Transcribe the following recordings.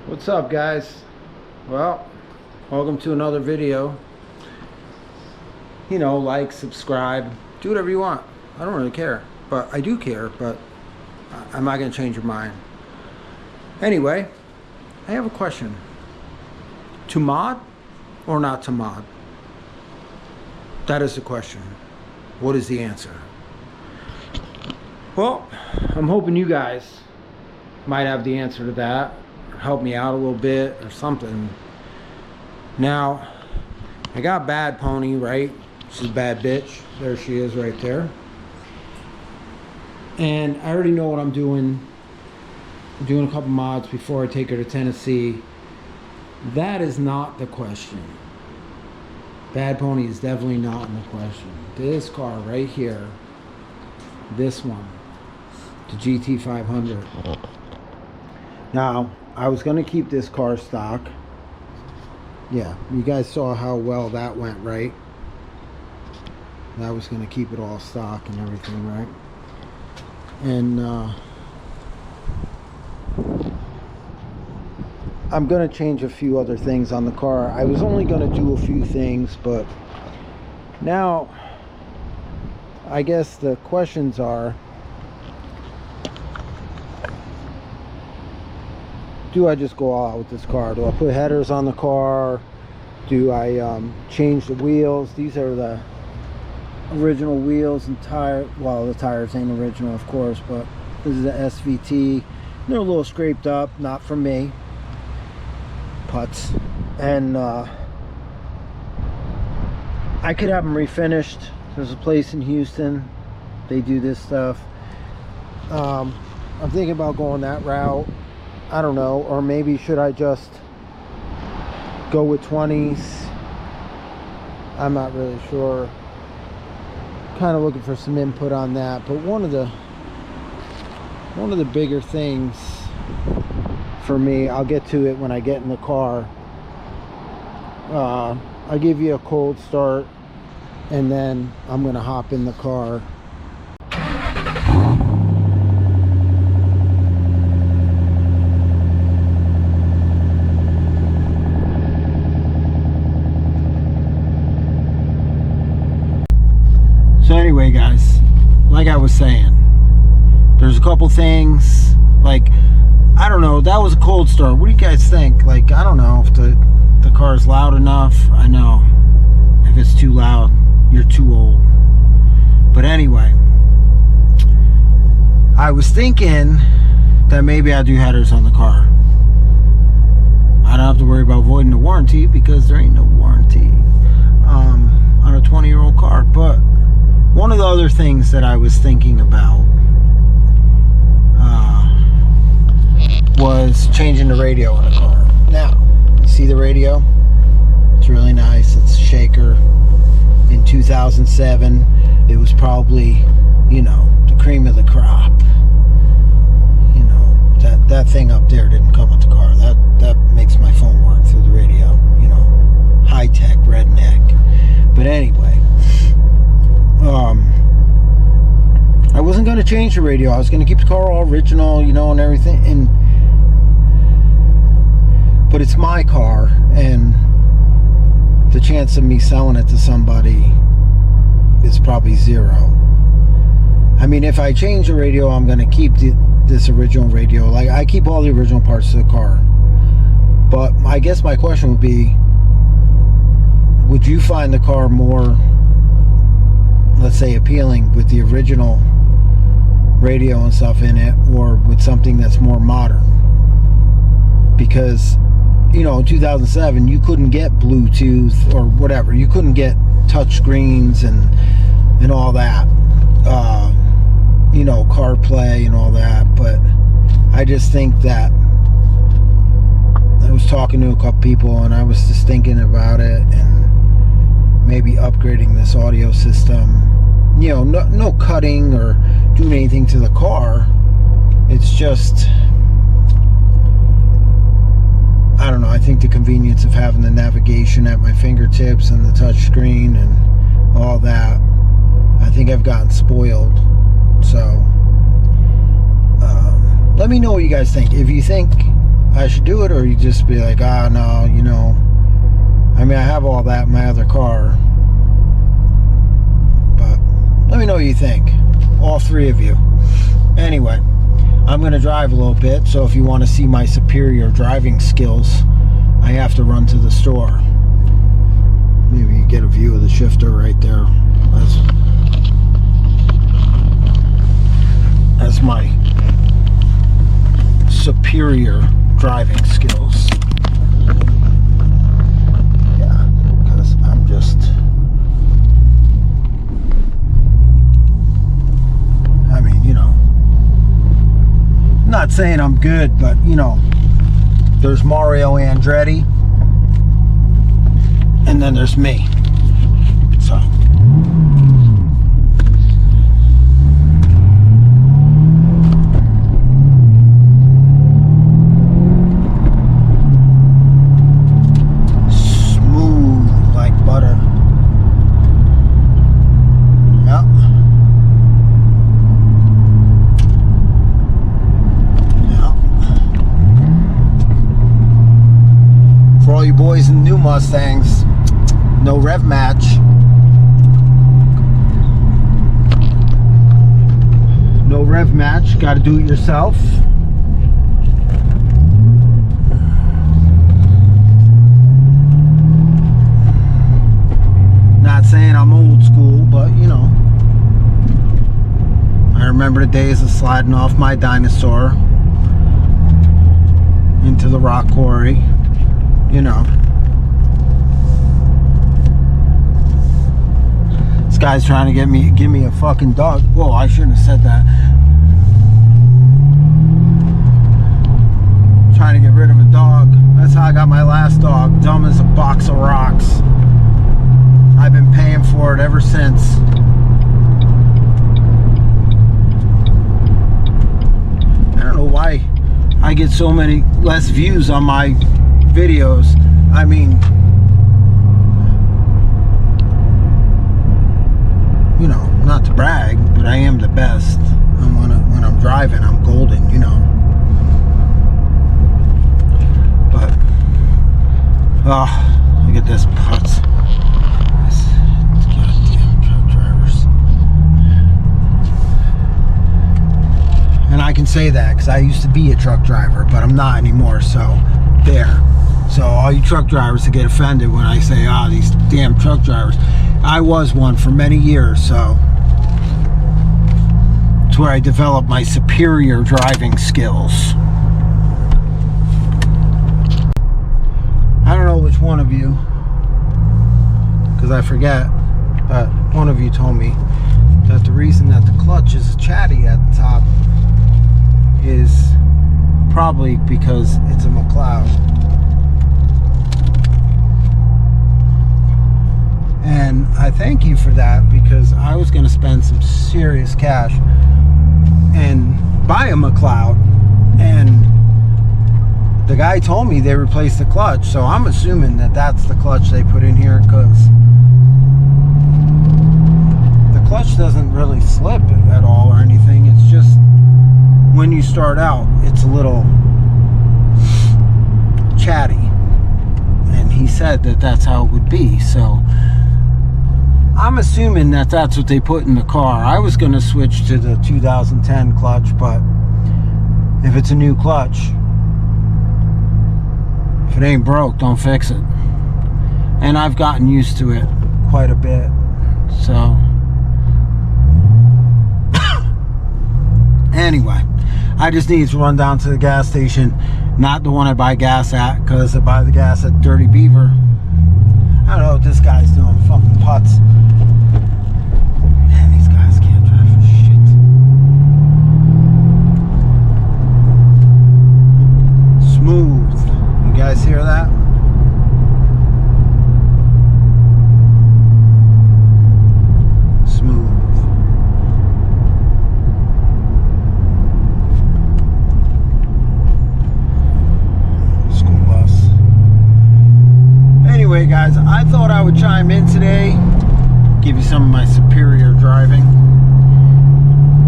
What's up, guys? Well, welcome to another video. You know, like, subscribe, do whatever you want. I don't really care, but I do care, but I'm not going to change your mind. Anyway, I have a question. To mod or not to mod? That is the question. What is the answer? Well, I'm hoping you guys might have the answer to that, or help me out a little bit or something. Now, I got Bad Pony, right? She's a bad bitch. There she is right there. And I already know what I'm doing. I'm doing a couple mods before I take her to Tennessee. That is not the question. Bad Pony is definitely not in the question. This car right here, this one, the GT500. Now, I was going to keep this car stock. Yeah, you guys saw how well that went, right? I was going to keep it all stock and everything, right? And I'm going to change a few other things on the car. I was only going to do a few things, but now I guess the questions are, do I just go all out with this car? Do I put headers on the car? Do I change the wheels? These are the original wheels and tire. Well, the tires ain't original, of course, but this is the SVT. They're a little scraped up, not from me. Putts. And I could have them refinished. There's a place in Houston, they do this stuff. I'm thinking about going that route. I don't know, or maybe should I just go with 20s? I'm not really sure. Kind of looking for some input on that. But one of the bigger things for me, I'll get to it when I get in the car. I'll give you a cold start, and then I'm gonna hop in the car. So anyway, guys, like I was saying, there's a couple things, like, I don't know, that was a cold start. What do you guys think? Like, I don't know if the car is loud enough. I know if it's too loud, you're too old. But anyway, I was thinking that maybe I'll do headers on the car. I don't have to worry about voiding the warranty because there ain't no warranty on a 20-year-old car. But one of the other things that I was thinking about was changing the radio in the car. Now, you see the radio? It's really nice. It's a Shaker. In 2007, it was probably, you know, the cream of the crop. You know, that thing up there didn't come with the car. That makes my phone work through the radio. You know, high-tech, redneck. But anyway, I wasn't going to change the radio. I was going to keep the car all original, you know, and everything. But it's my car, and the chance of me selling it to somebody is probably zero. I mean, if I change the radio, I'm going to keep this original radio. Like, I keep all the original parts of the car. But I guess my question would be, would you find the car more, let's say, appealing with the original radio and stuff in it, or with something that's more modern? Because, you know, in 2007 you couldn't get Bluetooth or whatever. You couldn't get touch screens and all that, you know, CarPlay and all that. But I just think that I was talking to a couple people, and I was just thinking about it, and maybe upgrading this audio system. You know, no cutting or doing anything to the car. It's just, I don't know, I think the convenience of having the navigation at my fingertips and the touch screen and all that, I think I've gotten spoiled. So let me know what you guys think. If you think I should do it, or you just be like, ah, no, you know, I mean, I have all that in my other car. But let me know what you think, all three of you. Anyway, I'm going to drive a little bit, so if you want to see my superior driving skills, I have to run to the store. Maybe you get a view of the shifter right there. That's my superior driving skills. Yeah, because I'm just, I mean, you know, not saying I'm good, but you know, there's Mario Andretti and then there's me. So smooth like butter. Yep. For all you boys in new Mustangs, no rev match. No rev match, got to do it yourself. Not saying I'm old school, but you know, I remember the days of sliding off my dinosaur into the rock quarry. You know, this guy's trying to give me a fucking dog. Whoa, I shouldn't have said that. Trying to get rid of a dog. That's how I got my last dog. Dumb as a box of rocks. I've been paying for it ever since. I don't know why I get so many less views on my videos. I mean, you know, not to brag, but I am the best. And when I'm driving, I'm golden, you know. But look at this putz. This goddamn truck drivers. And I can say that because I used to be a truck driver, but I'm not anymore. So there. So all you truck drivers that get offended when I say, these damn truck drivers. I was one for many years, so it's where I developed my superior driving skills. I don't know which one of you, because I forget, but one of you told me that the reason that the clutch is chatty at the top is probably because it's a McLeod. And I thank you for that, because I was going to spend some serious cash and buy a McLeod, and the guy told me they replaced the clutch, so I'm assuming that that's the clutch they put in here, because the clutch doesn't really slip at all or anything. It's just when you start out, it's a little chatty, and he said that that's how it would be. So I'm assuming that that's what they put in the car. I was going to switch to the 2010 clutch, but if it's a new clutch, if it ain't broke, don't fix it. And I've gotten used to it quite a bit. So anyway, I just need to run down to the gas station, not the one I buy gas at, because I buy the gas at Dirty Beaver. I don't know what this guy's doing, fucking putz. Man, these guys can't drive for shit. Smooth. You guys hear that? Smooth. School bus. Anyway, guys, I thought I would chime in today, give you some of my superior driving,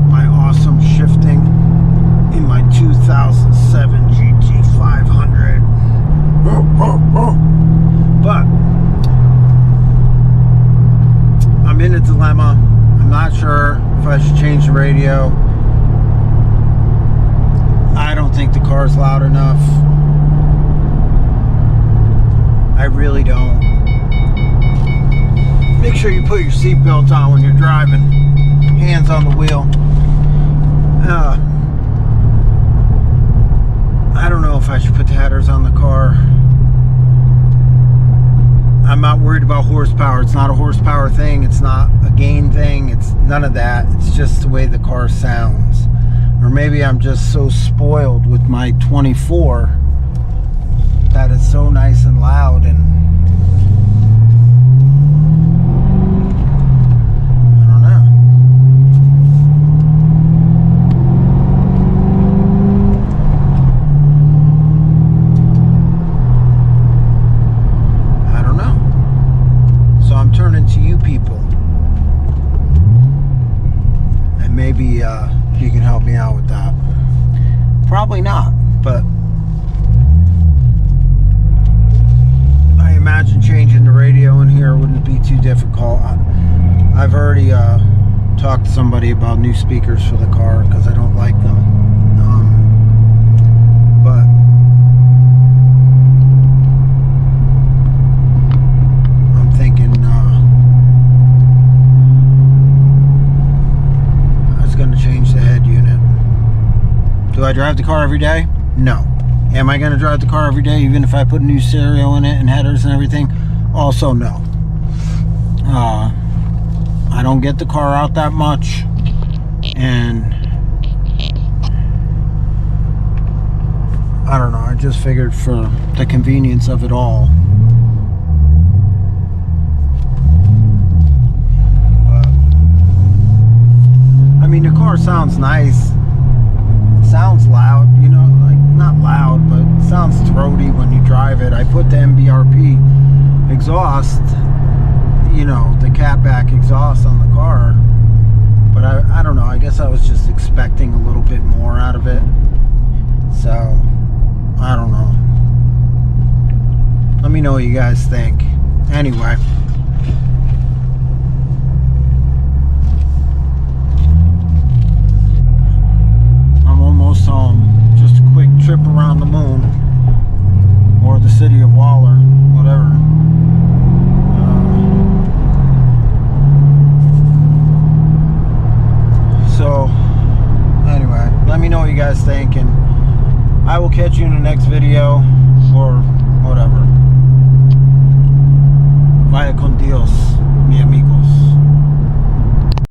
my awesome shifting in my 2007 GT500. car's loud enough. I really don't. Make sure you put your seatbelt on when you're driving. Hands on the wheel. I don't know if I should put the headers on the car. I'm not worried about horsepower. It's not a horsepower thing. It's not a gain thing. It's none of that. It's just the way the car sounds. Or maybe I'm just so spoiled with my 24 that it's so nice and loud, and I don't know. I don't know. So I'm turning to you people, and maybe you can help me out with that. Probably not, but I imagine changing the radio in here wouldn't be too difficult. I've already talked to somebody about new speakers for the car because I don't like them. But I'm thinking I was going to change the head unit. Do I drive the car every day? No. Am I going to drive the car every day even if I put new stereo in it and headers and everything? Also no. I don't get the car out that much, and I don't know, I just figured for the convenience of it all. But, I mean, the car sounds nice. Sounds loud, you know, like not loud, but it sounds throaty when you drive it. I put the MBRP exhaust, you know, the catback exhaust on the car, but I don't know, I guess I was just expecting a little bit more out of it, so I don't know. Let me know what you guys think. Anyway, almost home. Just a quick trip around the moon, or the city of Waller, whatever. So anyway, let me know what you guys think, and I will catch you in the next video.